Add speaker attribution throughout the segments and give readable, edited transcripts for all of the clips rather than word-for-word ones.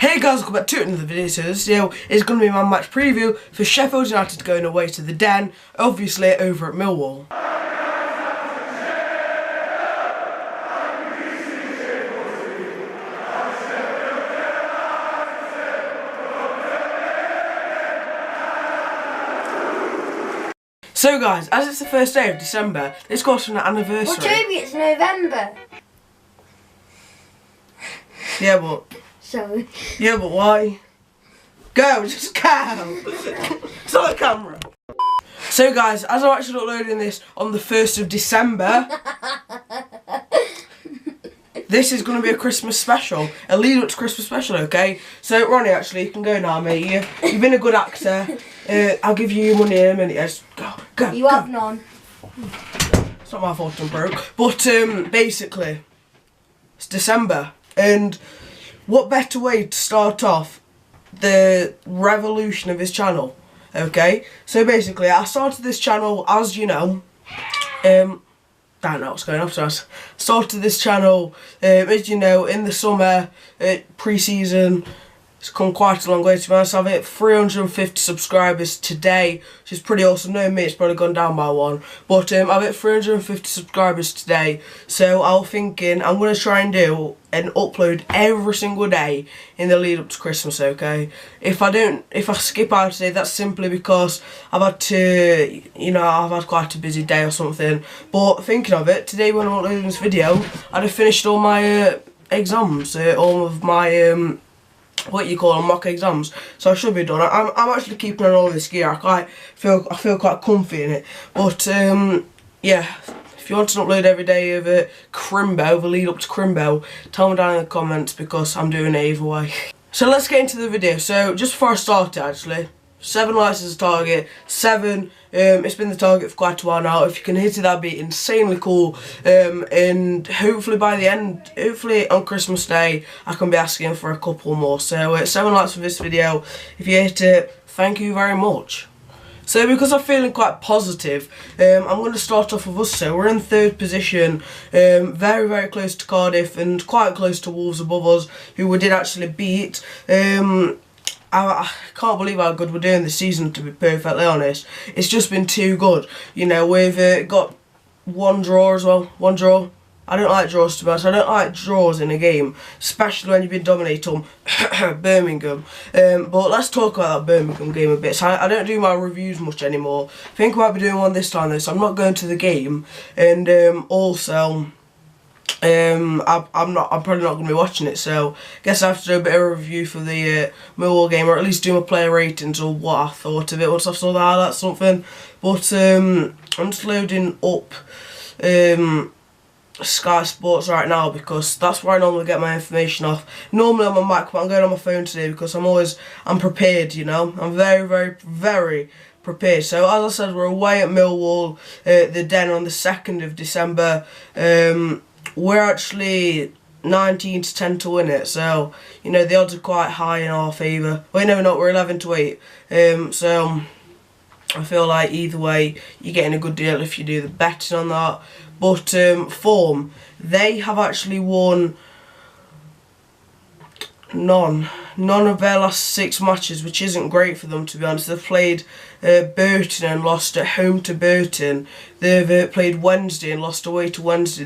Speaker 1: Hey guys, welcome back to another video. So this video is going to be my match preview for Sheffield United going away to the Den, obviously over at Millwall. So guys, as it's the first day of December, it's got an anniversary.
Speaker 2: Well, Toby, it's November.
Speaker 1: Yeah, but...
Speaker 2: Sorry.
Speaker 1: Yeah, but why? Go, just go! It's not a camera. So guys, as I'm actually uploading this on the 1st of December, this is going to be a Christmas special, a lead up to Christmas special, okay? So Ronnie, actually, you can go now, mate. You've been a good actor. I'll give you your money in a minute. Just go.
Speaker 2: You have none.
Speaker 1: It's not my fault I'm broke. But basically, it's December, and what better way to start off the revolution of his channel, okay? So basically, I started this channel, as you know, don't know what's going on, so I started this channel, as you know, in the summer, pre-season. It's come quite a long way, to be honest. I've hit 350 subscribers today, which is pretty awesome. No, me, it's probably gone down by one. But I've hit 350 subscribers today, so I was thinking I'm going to try and do and upload every single day in the lead up to Christmas, okay? If I skip out today, that's simply because I've had to, I've had quite a busy day or something. But thinking of it, today when I'm uploading this video, I'd have finished all my exams, all of my mock exams, so I should be done. I'm actually keeping on all this gear. I feel quite comfy in it. But yeah, if you want to upload every day of Crimbo, the lead up to Crimbo, tell me down in the comments because I'm doing it either way. So let's get into the video. So just before I start, actually, 7 likes is the target. 7. It's been the target for quite a while now. If you can hit it, that'd be insanely cool. And hopefully by the end, hopefully on Christmas Day, I can be asking for a couple more. So 7 likes for this video. If you hit it, thank you very much. So because I'm feeling quite positive, I'm going to start off with us. So we're in 3rd position, very, very close to Cardiff and quite close to Wolves above us, who we did actually beat. I can't believe how good we're doing this season, to be perfectly honest. It's just been too good. We've got one draw as well. One draw. I don't like draws, to be honest. I don't like draws in a game, especially when you've been dominating Birmingham. But let's talk about that Birmingham game a bit. So I don't do my reviews much anymore. I think I might be doing one this time though, so I'm not going to the game. And also, I'm probably not going to be watching it, so I guess I have to do a bit of a review for the Millwall game, or at least do my player ratings or what I thought of it once I saw the highlights or something. But I'm just loading up Sky Sports right now because that's where I normally get my information off. Normally on my Mac, but I'm going on my phone today because I'm prepared, I'm very, very, very prepared. So as I said, we're away at Millwall, the Den, on the 2nd of December. We're actually 19 to 10 to win it, so the odds are quite high in our favour. Wait, no, we're not. We're 11 to 8. So I feel like either way you're getting a good deal if you do the betting on that. But form, they have actually won none of their last 6 matches, which isn't great for them, to be honest. They've played Burton and lost at home to Burton. They've played Wednesday and lost away to Wednesday.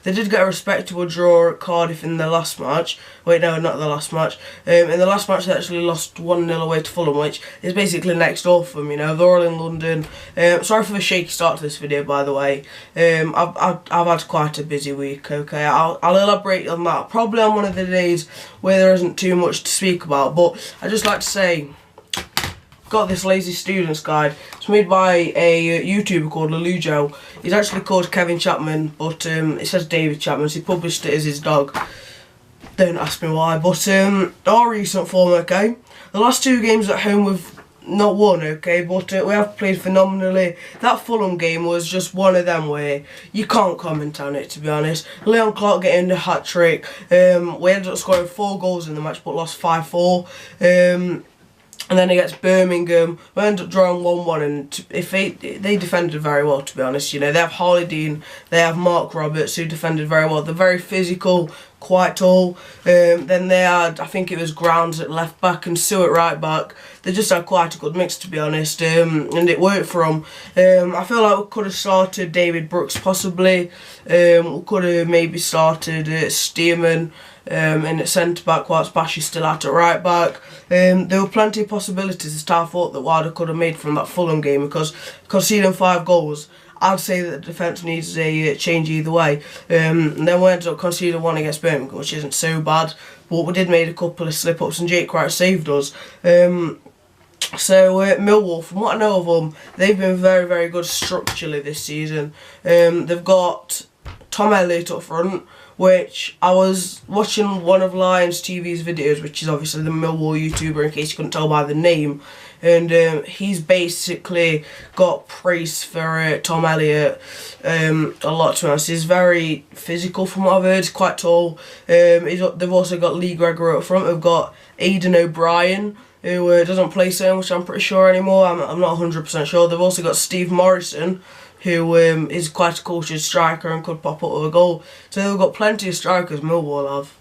Speaker 1: They did get a respectable draw at Cardiff in their last match. Wait, no, not the last match. In the last match they actually lost 1-0 away to Fulham, which is basically next door for them, They're all in London. Sorry for the shaky start to this video, by the way. I've had quite a busy week, okay? I'll elaborate on that probably on one of the days where there isn't too much to speak about, but I'd just like to say, got this lazy students guide. It's made by a YouTuber called Lelujo. He's actually called Kevin Chapman, but it says David Chapman, so he published it as his dog. Don't ask me why. But our recent form, okay? The last 2 games at home we've not won, okay, but we have played phenomenally. That Fulham game was just one of them where you can't comment on it, to be honest. Leon Clark getting the hat-trick. We ended up scoring 4 goals in the match but lost 5-4. And then against Birmingham, we ended up drawing 1-1, and if they defended very well, to be honest. They have Harley Dean, they have Mark Roberts, who defended very well. They're very physical, quite tall. Then they had, I think it was Grounds at left back and Sue at right back. They just had quite a good mix, to be honest, and it worked for them. I feel like we could have started David Brooks possibly. We could have maybe started Stearman in at centre back whilst Bash is still out at right back. There were plenty of possibilities as to I thought that Wilder could have made from that Fulham game, because conceding 5 goals, I'd say that the defence needs a change either way. And then we ended up conceding 1 against Birmingham, which isn't so bad, but we did make a couple of slip-ups and Jake Wright saved us. So Millwall, from what I know of them, they've been very, very good structurally this season. They've got Tom Elliott up front, which I was watching one of Lions TV's videos, which is obviously the Millwall YouTuber, in case you couldn't tell by the name. And he's basically got praise for Tom Elliott a lot, to be honest. He's very physical from what I've heard, he's quite tall. They've also got Lee Gregor up front. They've got Aidan O'Brien, who doesn't play so much, I'm pretty sure, anymore. I'm not 100% sure. They've also got Steve Morrison, who is quite a cautious striker and could pop up with a goal. So they've got plenty of strikers, Millwall have.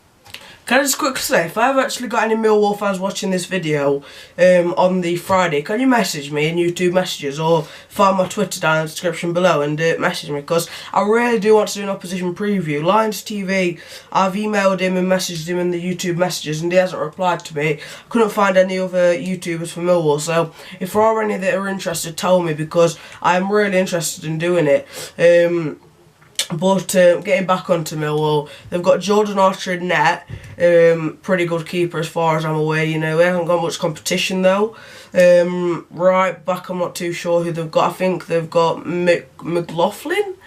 Speaker 1: Can I just quickly say, if I've actually got any Millwall fans watching this video on the Friday, can you message me in YouTube messages or find my Twitter down in the description below and message me, because I really do want to do an opposition preview. Lions TV, I've emailed him and messaged him in the YouTube messages and he hasn't replied to me. I couldn't find any other YouTubers for Millwall, so if there are any that are interested, tell me, because I'm really interested in doing it. But getting back onto Millwall, they've got Jordan Archer in net, pretty good keeper as far as I'm aware. You know, they haven't got much competition though. Right back, I'm not too sure who they've got. I think they've got McLaughlin.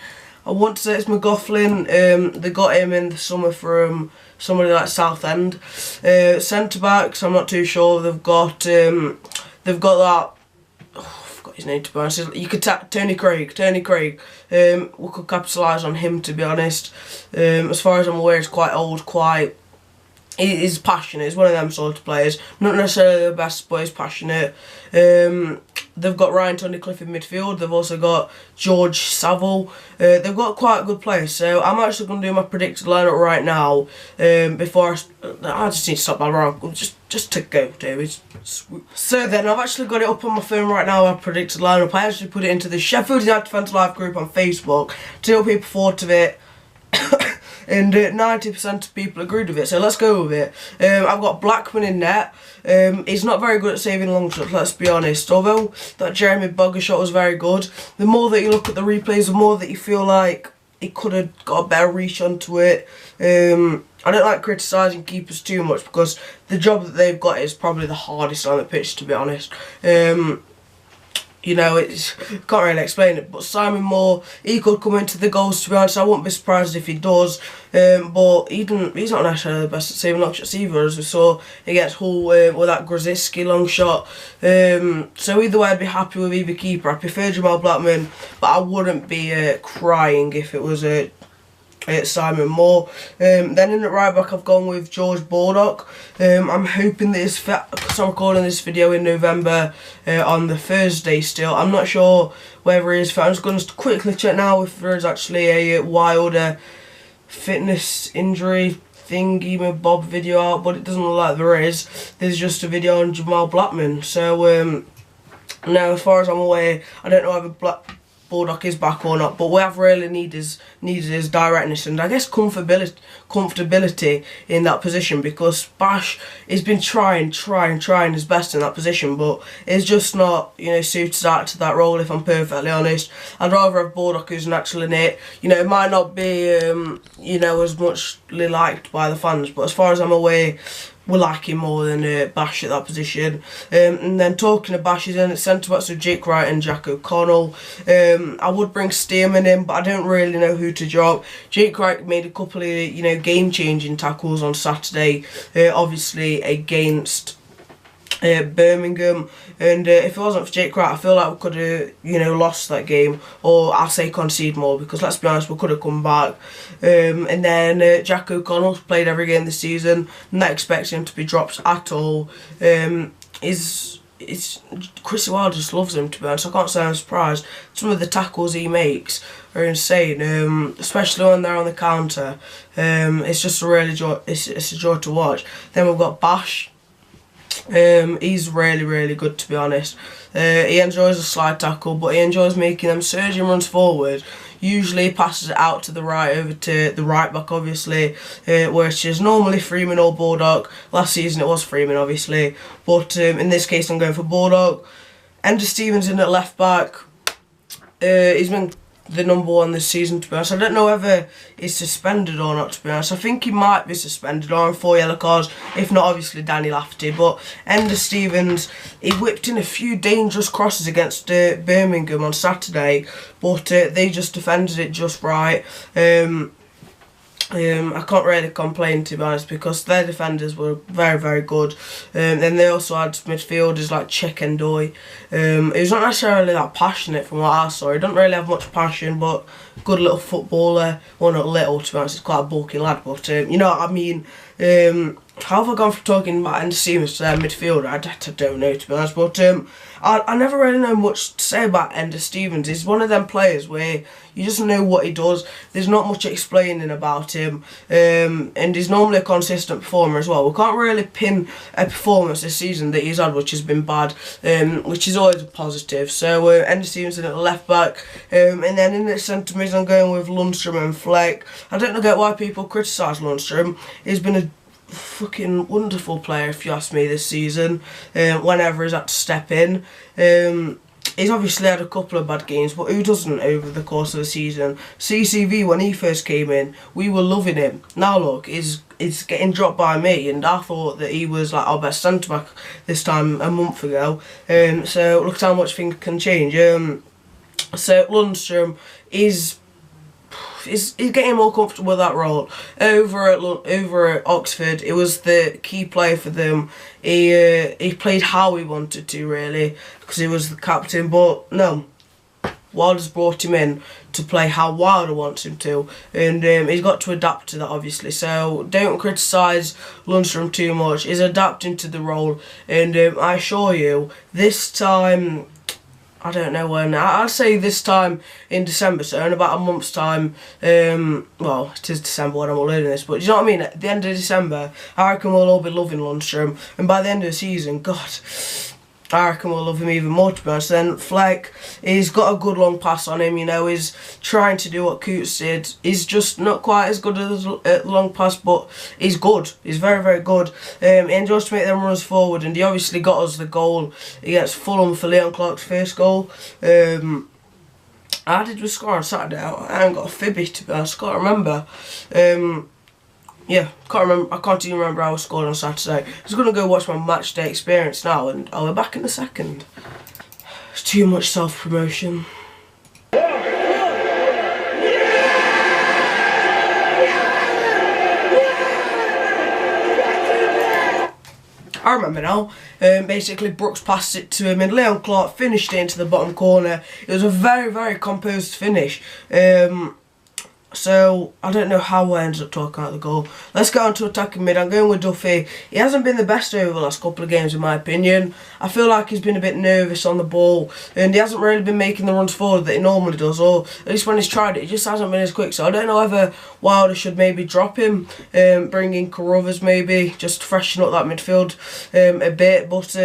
Speaker 1: I want to say it's McLaughlin. They got him in the summer from somebody like Southend. Centre backs, I'm not too sure. They've got that. His name, to be honest. You could tap Tony Craig. We could capitalise on him, to be honest. As far as I'm aware, he's quite old, he's passionate. He's one of them sort of players. Not necessarily the best, but he's passionate. They've got Ryan Tunnicliffe in midfield. They've also got George Saville. They've got quite good players. So I'm actually going to do my predicted lineup right now. Before I just need to stop my round. Just to go, David. So then, I've actually got it up on my phone right now. I predicted lineup. I actually put it into the Sheffield United Fans Live group on Facebook to help people thought of it. And 90% of people agreed with it, so let's go with it. I've got Blackman in net. He's not very good at saving long shots, let's be honest. Although that Jeremy Bugger shot was very good, the more that you look at the replays, the more that you feel like he could have got a better reach onto it. I don't like criticising keepers too much, because the job that they've got is probably the hardest on the pitch, to be honest. You know, can't really explain it, but Simon Moore, he could come into the goals, to be honest. I wouldn't be surprised if he does, but he's not necessarily the best at saving long shots either, as we saw against Hull with that Grzycki long shot. So either way, I'd be happy with either keeper. I prefer Jamal Blackman, but I wouldn't be crying if it was Simon Moore. Then in the right back, I've gone with George Baldock. I'm hoping that he's fit, because I'm recording this video in November on the Thursday still. I'm not sure whether he is fit. I'm just going to quickly check now if there is actually a Wilder fitness injury thingy with Bob video out, but it doesn't look like there is. There's just a video on Jamal Blackman. So now, as far as I'm aware, I don't know whether Baldock is back or not, but we have really needed his directness and I guess comfortability in that position, because Bash has been trying his best in that position, but it's just not, you know, suited out to that role, if I'm perfectly honest. I'd rather have Baldock who's natural in it. You know, it might not be you know, as muchly liked by the fans, but as far as I'm aware, we like him more than Bash at that position. And then talking of Bash, he's in at centre backs with Jake Wright and Jack O'Connell. I would bring Stearman in, but I don't really know who to drop. Jake Wright made a couple of, you know, game-changing tackles on Saturday, obviously against Birmingham, and if it wasn't for Jake Wright, I feel like we could have, you know, lost that game, or I'll say concede more, because let's be honest, we could have come back. And then Jack O'Connell's played every game this season, not expecting him to be dropped at all. He's Chrissy Wilde just loves him, to be honest. I can't say I'm surprised. Some of the tackles he makes are insane, especially when they're on the counter. It's just a really it's a joy to watch. Then we've got Bash. He's really, really good, to be honest. He enjoys a slide tackle, but he enjoys making them surging runs forward. Usually passes it out to the right, over to the right back, obviously, which is normally Freeman or Baldock. Last season it was Freeman, obviously, but in this case I'm going for Baldock. Ender Stevens in at left back. He's been the #1 this season, to be honest. I don't know whether he's suspended or not, to be honest. I think he might be suspended or on 4 yellow cards, if not obviously Danny Lafferty. But Ender Stevens, he whipped in a few dangerous crosses against Birmingham on Saturday, but they just defended it just right. I can't really complain, to be honest, because their defenders were very, very good. Then they also had midfielders like Chekendoy. He was not necessarily that passionate from what I saw. He doesn't really have much passion, but good little footballer. Well, not little, to be honest, he's quite a bulky lad, but you know what I mean. How have I gone from talking about Ender Stevens to their midfielder? I don't know, to be honest, but I never really know much to say about Ender Stevens. He's one of them players where you just know what he does. There's not much explaining about him, and he's normally a consistent performer as well. We can't really pin a performance this season that he's had which has been bad, which is always a positive. So Ender Stevens in at left back, and then in the centre mid I'm going with Lundstrom and Fleck. I don't get why people criticise Lundstrom. He's been a fucking wonderful player, if you ask me, this season. Whenever he's had to step in, he's obviously had a couple of bad games, but who doesn't over the course of the season? CCV, when he first came in, we were loving him. Now look, he's getting dropped by me, and I thought that he was like our best centre back this time a month ago. So look at how much things can change. So Lundstrom is. He's getting more comfortable with that role. Over at Oxford, he was the key player for them. He played how he wanted to, really, because he was the captain. But no, Wilder's brought him in to play how Wilder wants him to, and he's got to adapt to that, obviously. So don't criticise Lundstrom too much. He's adapting to the role, and I assure you, this time, I don't know when, I'd say this time in December, so in about a month's time, well, it is December when I'm uploading this, but you know what I mean, at the end of December, I reckon we'll all be loving Lundstrom, and by the end of the season, God, I reckon we'll love him even more, to be honest. Then Fleck, he's got a good long pass on him, you know, he's trying to do what Coots did. He's just not quite as good as at long pass, but he's good. He's very, very good. He enjoys to make them runs forward, and he obviously got us the goal against Fulham for Leon Clark's first goal. How did we score on Saturday? I haven't got a fibby, to be honest, I can't remember. Yeah, can't remember. I can't even remember how I scored on Saturday. I'm just gonna go watch my match day experience now, and I'll be back in a second. It's too much self-promotion. I remember now. Basically, Brooks passed it to him, and Leon Clark finished it into the bottom corner. It was a very, very composed finish. So, I don't know how I ended up talking about the goal. Let's get on to attacking mid. I'm going with Duffy. He hasn't been the best over the last couple of games, in my opinion. I feel like he's been a bit nervous on the ball, and he hasn't really been making the runs forward that he normally does, or at least when he's tried it, he just hasn't been as quick. So I don't know whether Wilder should maybe drop him, bring in Carruthers maybe, just to freshen up that midfield a bit, but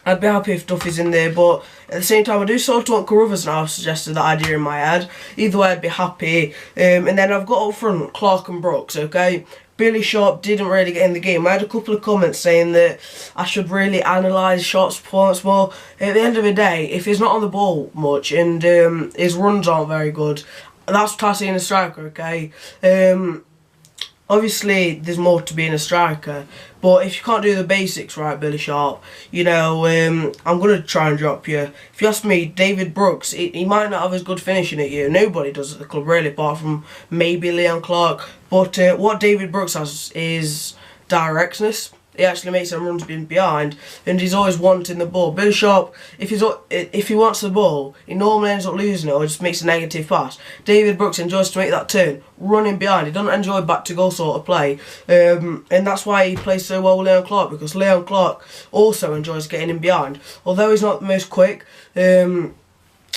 Speaker 1: I'd be happy if Duffy's in there, but at the same time I do sort of want Carruthers now. I've suggested that idea in my head. Either way I'd be happy. And then I've got up front Clark and Brooks, okay? Billy Sharp didn't really get in the game. I had a couple of comments saying that I should really analyse Sharp's performance more. At the end of the day, if he's not on the ball much and his runs aren't very good, that's what I see in a striker, okay? Obviously, there's more to being a striker, but if you can't do the basics right, Billy Sharp, you know, I'm going to try and drop you. If you ask me, David Brooks, he might not have as good finishing at you. Nobody does at the club, really, apart from maybe Leon Clark. But what David Brooks has is directness. he actually makes them runs being behind, and he's always wanting the ball. Billy Sharp, if he wants the ball, he normally ends up losing it or just makes a negative pass. David Brooks enjoys to make that turn, running behind. He doesn't enjoy back to goal sort of play, and that's why he plays so well with Leon Clark, because Leon Clark also enjoys getting in behind. Although he's not the most quick,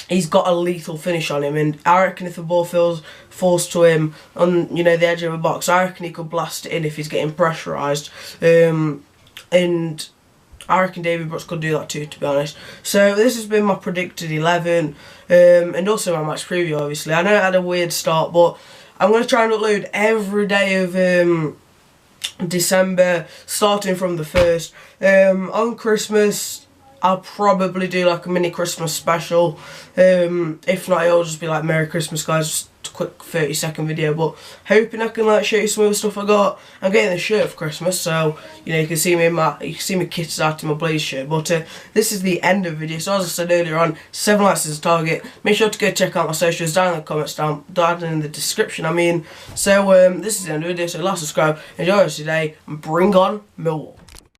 Speaker 1: he's got a lethal finish on him, and I reckon if the ball falls to him on the edge of a box, I reckon he could blast it in if he's getting pressurised, and I reckon David Brooks could do that too, to be honest. So this has been my predicted 11, and also my match preview. Obviously, I know it had a weird start, but I'm going to try and upload every day of December, starting from the 1st. On Christmas, I'll probably do like a mini Christmas special. If not, it'll just be like Merry Christmas, guys. Just a quick 30-second video. But hoping I can like show you some of the stuff I got. I'm getting the shirt for Christmas, so you can see me kitted out in my Blaze shirt. But this is the end of the video. So as I said earlier on, 7 likes is the target. Make sure to go check out my socials down in the comments, down in the description. So this is the end of the video. So like, subscribe, enjoy the rest of your day, and bring on Millwall.